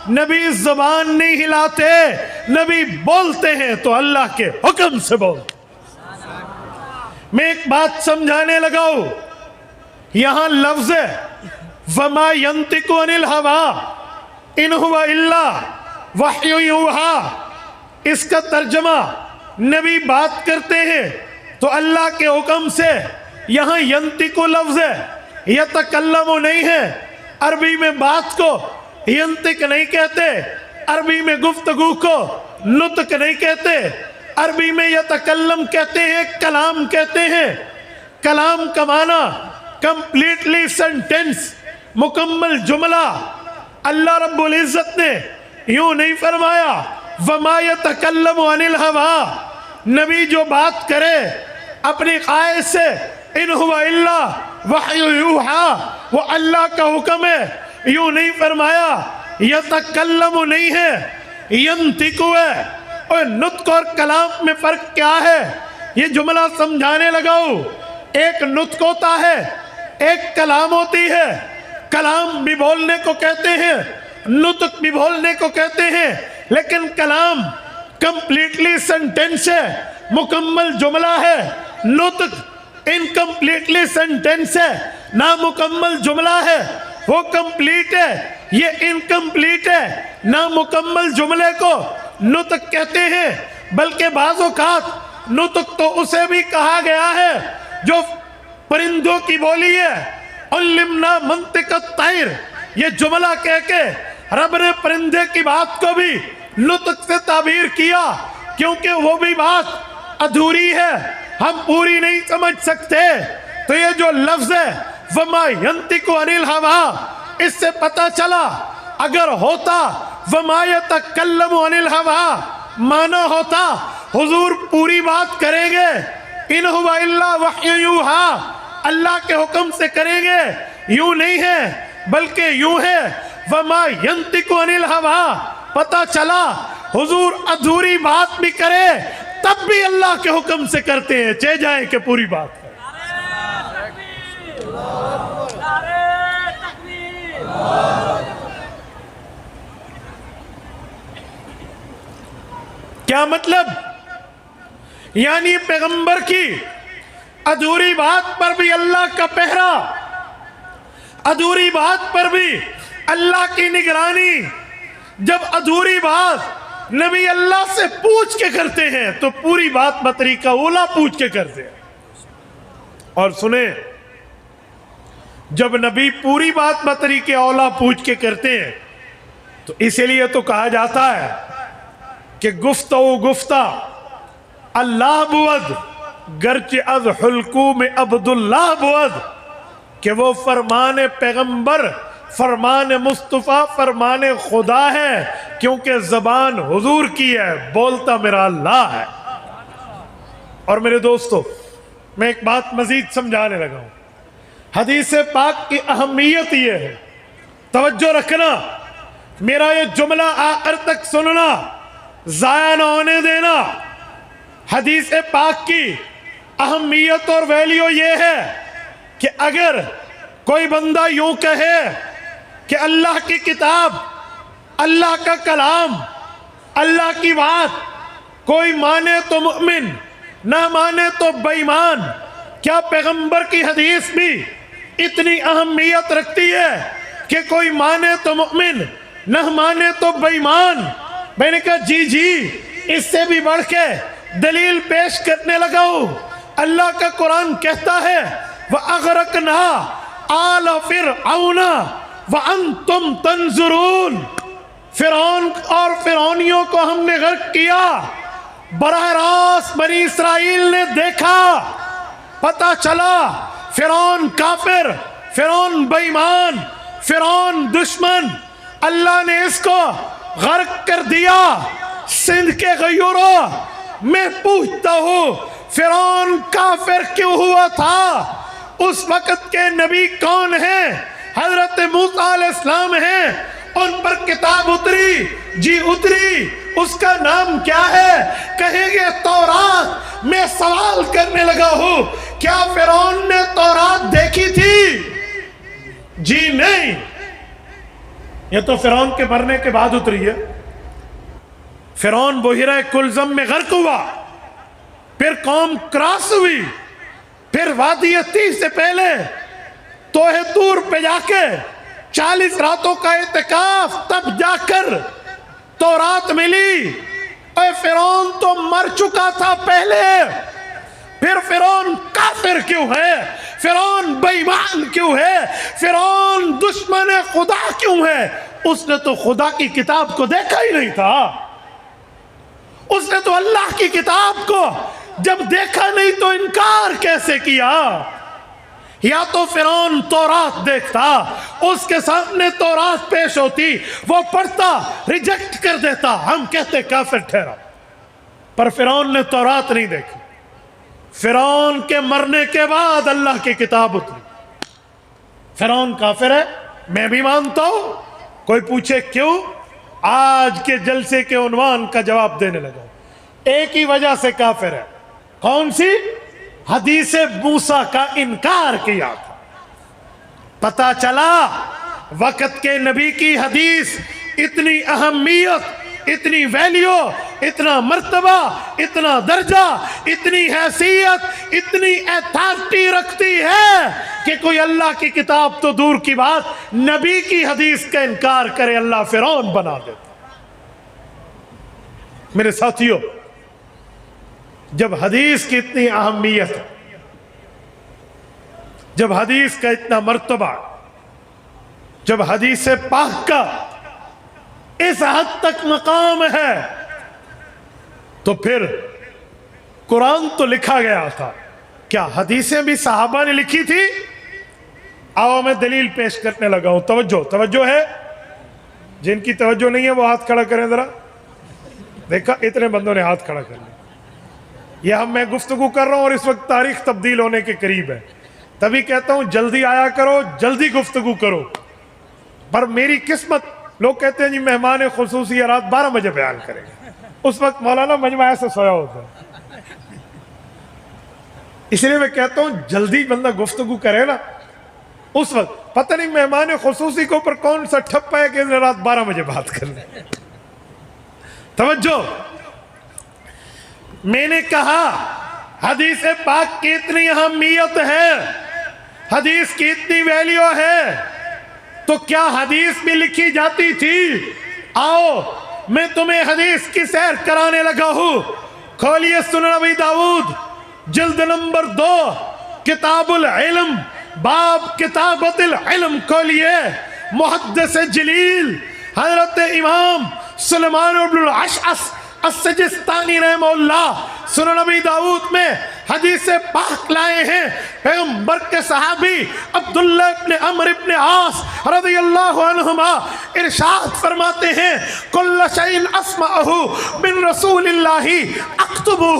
نبی زبان نہیں ہلاتے، نبی بولتے ہیں تو اللہ کے حکم سے بولتے۔ میں ایک بات سمجھانے لگا ہوں، یہاں لفظ ہے وَمَا يَنْطِقُ عَنِ الْهَوَىٰ إِنْ هُوَ إِلَّا وَحْيٌ يُوحَىٰ، اس کا ترجمہ نبی بات کرتے ہیں تو اللہ کے حکم سے۔ یہاں ینطق لفظ ہے، یتکلم نہیں ہے۔ عربی میں بات کو ینطق نہیں کہتے، عربی میں گفتگو کو نطق نہیں کہتے، عربی میں یتکلم کہتے ہیں، کلام کہتے ہیں۔ کلام کا معنی کمپلیٹلی سینٹنس، مکمل جملہ۔ اللہ رب العزت نے یوں نہیں فرمایا وَمَا يَتَكَلَّمُ عَنِ الْهَوَىٰ، نبی جو بات کرے اپنی خواہش سے، اِنْ هُوَ إِلَّا وَحْيٌ يُوحَىٰ، وہ اللہ کا حکم ہے۔ یوں نہیں فرمایا، یتکلم نہیں ہے، ینطق ہے۔ اور نطق اور کلام میں فرق کیا ہے؟ یہ جملہ سمجھانے لگا ہوں۔ ایک نطق ہوتا ہے، ایک کلام ہوتی ہے۔ کلام بھی بولنے کو کہتے ہیں، نطق بھی بولنے کو کہتے ہیں، لیکن کلام کمپلیٹلی سینٹنس ہے، مکمل جملہ ہے۔ نطق انکمپلیٹلی سینٹنس ہے، نامکمل جملہ ہے۔ وہ کمپلیٹ ہے، یہ انکمپلیٹ ہے۔ نامکمل جملے کو نطق کہتے ہیں، بلکہ بعض اوقات نطق تو اسے بھی کہا گیا ہے جو پرندوں کی بولی ہے۔ علمنا منطق الطیر، یہ جملہ کہہ کے رب نے پرندے کی بات کو بھی نطق سے تعبیر کیا، کیونکہ وہ بھی بات ادھوری ہے، ہم پوری نہیں سمجھ سکتے۔ تو یہ جو لفظ ہے وَمَا يَنْطِقُ عَنِ الْهَوَىٰ، اس سے پتہ چلا اگر ہوتا وَمَا يَتَكَلَّمُ عَنِ الْهَوَىٰ معنی ہوتا حضور پوری بات کریں گے، اِنْ هُوَ إِلَّا وَحْيٌ يُوحَىٰ، اللہ کے حکم سے کریں گے۔ یوں نہیں ہے، بلکہ یوں ہے وَمَا يَنْطِقُ عَنِ الْهَوَىٰ۔ پتہ چلا حضور ادھوری بات بھی کرے تب بھی اللہ کے حکم سے کرتے ہیں، چہ جائیں کہ پوری بات کریں۔ کیا مطلب؟ یعنی پیغمبر کی ادھوری بات پر بھی اللہ کا پہرا، ادھوری بات پر بھی اللہ کی نگرانی۔ جب ادھوری بات نبی اللہ سے پوچھ کے کرتے ہیں تو پوری بات بطریقہ اولا پوچھ کے کرتے ہیں۔ اور سنیں، جب نبی پوری بات بطریقہ اولا پوچھ کے کرتے ہیں تو اسی لیے تو کہا جاتا ہے کہ گفتہ گفتہ اللہ بود گرچہ از حلقوم عبداللہ بود، کہ وہ فرمان پیغمبر، فرمان مصطفیٰ، فرمان خدا ہے، کیونکہ زبان حضور کی ہے، بولتا میرا اللہ ہے۔ اور میرے دوستو، میں ایک بات مزید سمجھانے لگا ہوں۔ حدیث پاک کی اہمیت یہ ہے، توجہ رکھنا، میرا یہ جملہ آخر تک سننا، ضائع نہ ہونے دینا۔ حدیث پاک کی اہمیت اور ویلیو یہ ہے کہ اگر کوئی بندہ یوں کہے کہ اللہ کی کتاب، اللہ کا کلام، اللہ کی بات کوئی مانے تو مؤمن، نہ مانے تو بے ایمان، کیا پیغمبر کی حدیث بھی اتنی اہمیت رکھتی ہے کہ کوئی مانے تو مؤمن، نہ مانے تو بے ایمان؟ میں نے کہا جی، اس سے بھی بڑھ کے دلیل پیش کرنے لگا ہوں۔ اللہ کا قرآن کہتا ہے وَأَغْرَقْنَا آلَ فِرْعَوْنَ وَأَنْتُمْ تَنْظُرُونَ، فرعون اور فرعونیوں کو ہم نے غرق کیا، براہ راست بنی اسرائیل نے دیکھا، پتہ چلا فرعون کافر، فرعون بے ایمان، فرعون دشمن، اللہ نے اس کو غرق کر دیا۔ سندھ کے غیوروں، میں پوچھتا ہوں فرعون کافر کیوں ہوا تھا؟ اس وقت کے نبی کون ہیں؟ حضرت موسیٰ علیہ السلام ہیں، ان پر کتاب اتری، جی اتری، اس کا نام کیا ہے؟ کہیں گے تورات۔ میں سوال کرنے لگا ہوں، کیا فرعون نے تورات دیکھی تھی؟ جی نہیں۔ یہ تو فرعون کے مرنے کے بعد اتری ہے. فرعون بحیرہ کلزم میں غرق ہوا، پھر قوم کراس ہوئی، پھر وادی تیہ سے پہلے توہ طور پہ جا کے 40 راتوں کا اعتکاف، تب جا کر تورات ملی. اے فرعون تو مر چکا تھا پہلے، پھر فرعون کافر کیوں ہے؟ فرعون بے ایمان کیوں ہے؟ فرعون دشمن خدا کیوں ہے؟ اس نے تو خدا کی کتاب کو دیکھا ہی نہیں تھا. اس نے تو اللہ کی کتاب کو جب دیکھا نہیں تو انکار کیسے کیا؟ یا تو فرعون تورات دیکھتا، اس کے سامنے تورات پیش ہوتی، وہ پڑھتا، ریجیکٹ کر دیتا، ہم کہتے کافر ٹھہرا. پر فرعون نے تورات نہیں دیکھی. فرعون کے مرنے کے بعد اللہ کی کتاب اتری. فرعون کافر ہے، میں بھی مانتا ہوں. کوئی پوچھے کیوں؟ آج کے جلسے کے عنوان کا جواب دینے لگا. ایک ہی وجہ سے کافر ہے. کون سی؟ حدیث موسیٰ کا انکار کیا تھا. پتہ چلا وقت کے نبی کی حدیث اتنی اہمیت، اتنی ویلیو، اتنا مرتبہ، اتنا درجہ، اتنی حیثیت، اتنی ایتھارٹی رکھتی ہے کہ کوئی اللہ کی کتاب تو دور کی بات، نبی کی حدیث کا انکار کرے اللہ فرعون بنا دیتا. میرے ساتھیوں، جب حدیث کی اتنی اہمیت ہے، جب حدیث کا اتنا مرتبہ، جب حدیث پاک کا اس حد تک مقام ہے، تو پھر قرآن تو لکھا گیا تھا، کیا حدیثیں بھی صحابہ نے لکھی تھی؟ آؤ میں دلیل پیش کرنے لگا ہوں. توجہ ہے؟ جن کی توجہ نہیں ہے وہ ہاتھ کھڑا کریں ذرا. دیکھا اتنے بندوں نے ہاتھ کھڑا کر لیا. یہ میں گفتگو کر رہا ہوں اور اس وقت تاریخ تبدیل ہونے کے قریب ہے، تبھی کہتا ہوں جلدی آیا کرو، جلدی گفتگو کرو. پر میری قسمت، لوگ کہتے ہیں جی مہمان خصوصی رات 12 بجے بیان کریں گے، اس وقت مولانا مجمع ایسے سویا ہوتا ہے. اس لیے میں کہتا ہوں جلدی بندہ گفتگو کرے نا. اس وقت پتہ نہیں مہمان خصوصی کو پر کون سا ٹھپا ہے کہ رات 12 بجے بات کر لیں. توجہ، میں نے کہا حدیث پاک کی اتنی اہمیت ہے، حدیث کی اتنی ویلیو ہے، تو کیا حدیث بھی لکھی جاتی تھی؟ آؤ میں تمہیں حدیث کی سیر کرانے لگا ہوں. کھولیے سنن ابی داؤد جلد نمبر 2 کتاب العلم، باب کتابت العلم کھولیے. محدث جلیل حضرت امام سلیمان بن الاشعث السجستانی رحمہ اللہ سنن ابی داؤد میں حدیث پاک لائے ہیں. پیغمبر کے صحابی عبداللہ ابن عمرو ابن عاص رضی اللہ عنہما ارشاد فرماتے ہیں کل شیء اسمعہ من رسول اللہ اکتبہ.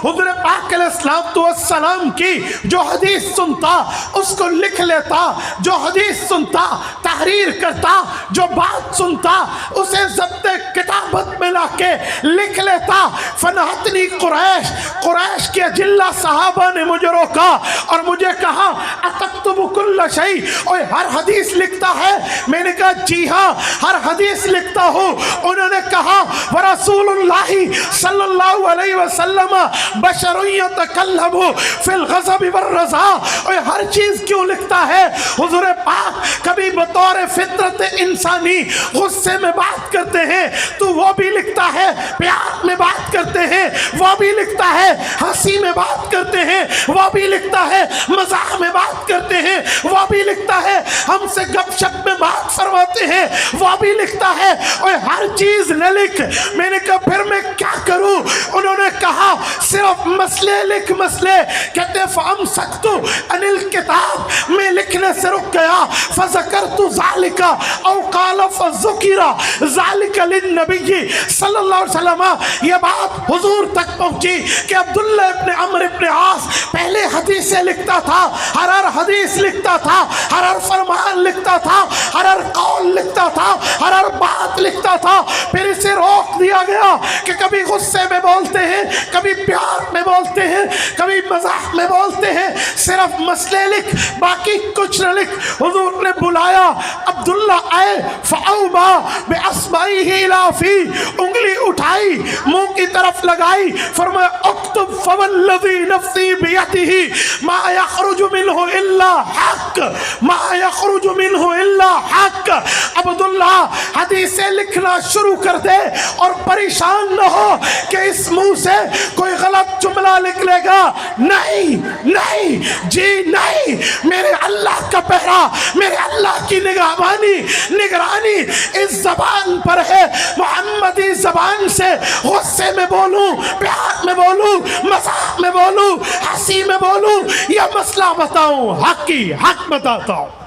حضور پاک علیہ السلام کی جو حدیث سنتا اس کو لکھ لیتا، جو حدیث سنتا تحریر کرتا، جو بات سنتا اسے ضبط کتابت میں لا کے لکھ لیتا. فنہتنی قریش کے اجلہ صحابہ نے مجھے روکا اور مجھے کہا اتکتب کل شیء، اوہ ہر حدیث لکھتا ہے؟ میں نے کہا جی ہاں ہر حدیث لکھتا ہوں. انہوں نے کہا ورسول اللہ صلی اللہ علیہ وسلم بشر یتکلم فی الغضب والرضا، اوہ ہر چیز کیوں لکھتا ہے؟ حضور پاک کبھی بطور فطرت انسانی غصے میں بات کرتے ہیں تو وہ بھی لکھتا ہے، پیار میں بات کرتے ہیں وہ بھی لکھتا ہے، ہنسی میں بات کرتے ہیں وہ بھی لکھتا ہے، مزاح میں بات کرتے ہیں وہ بھی لکھتا ہے، ہم سے گپ شپ میں بات فرماتے ہیں وہ بھی لکھتا ہے. اور ہر چیز نہ لکھ. میں نے کہا پھر میں کیا کروں؟ انہوں نے کہا صرف مسئلے لکھ. مسئلے کہتے ہیں فَأَمْسَكْتُ عَنِ الْكِتَابِ، میں لکھنے سے رک گیا. فَذَكَرْتُ ذَلِكَ أَوْ قَالَ فَذُكِرَ ذَلِكَ لِلنَّبِيِّ کی صلی اللہ علیہ وسلم یہ بات حضور تک پہنچی کہ عبداللہ ابن عمرو ابن عاص پہلے حدیثیں لکھتا تھا، ہر حدیث لکھتا تھا، ہر فرمان لکھتا تھا، ہر قول لکھتا تھا، ہر بات لکھتا تھا، پھر اسے روک دیا گیا کہ کبھی غصے میں بولتے ہیں، کبھی پیار میں بولتے ہیں، کبھی مزاح میں بولتے ہیں، صرف مسئلے لکھ باقی کچھ نہ لکھ۔ حضور نے بلایا، عبداللہ آئے، فأوبا بأصبعیہ الی فی، انگلی اٹھائی منہ کی طرف لگائی، فرمایا اکتب فوالذی نفسی بیدہ ما یخرج منہ الا حق، ما یخرج منہ الا حق۔ عبداللہ حدیثیں لکھنا شروع کر دے اور پریشان نہ ہو کہ اس منہ سے کوئی غلط جملہ نکلے گا، نہیں نہیں جی نہیں، میرے اللہ کا پہرا، میرے اللہ کی نگرانی اس زبان پر ہے۔ محمدی زبان سے غصے میں بولوں، پیار میں بولوں، مذاق میں بولوں، ہنسی میں بولوں، یا مسئلہ بتاؤں، حق کی حق بتاتا ہوں۔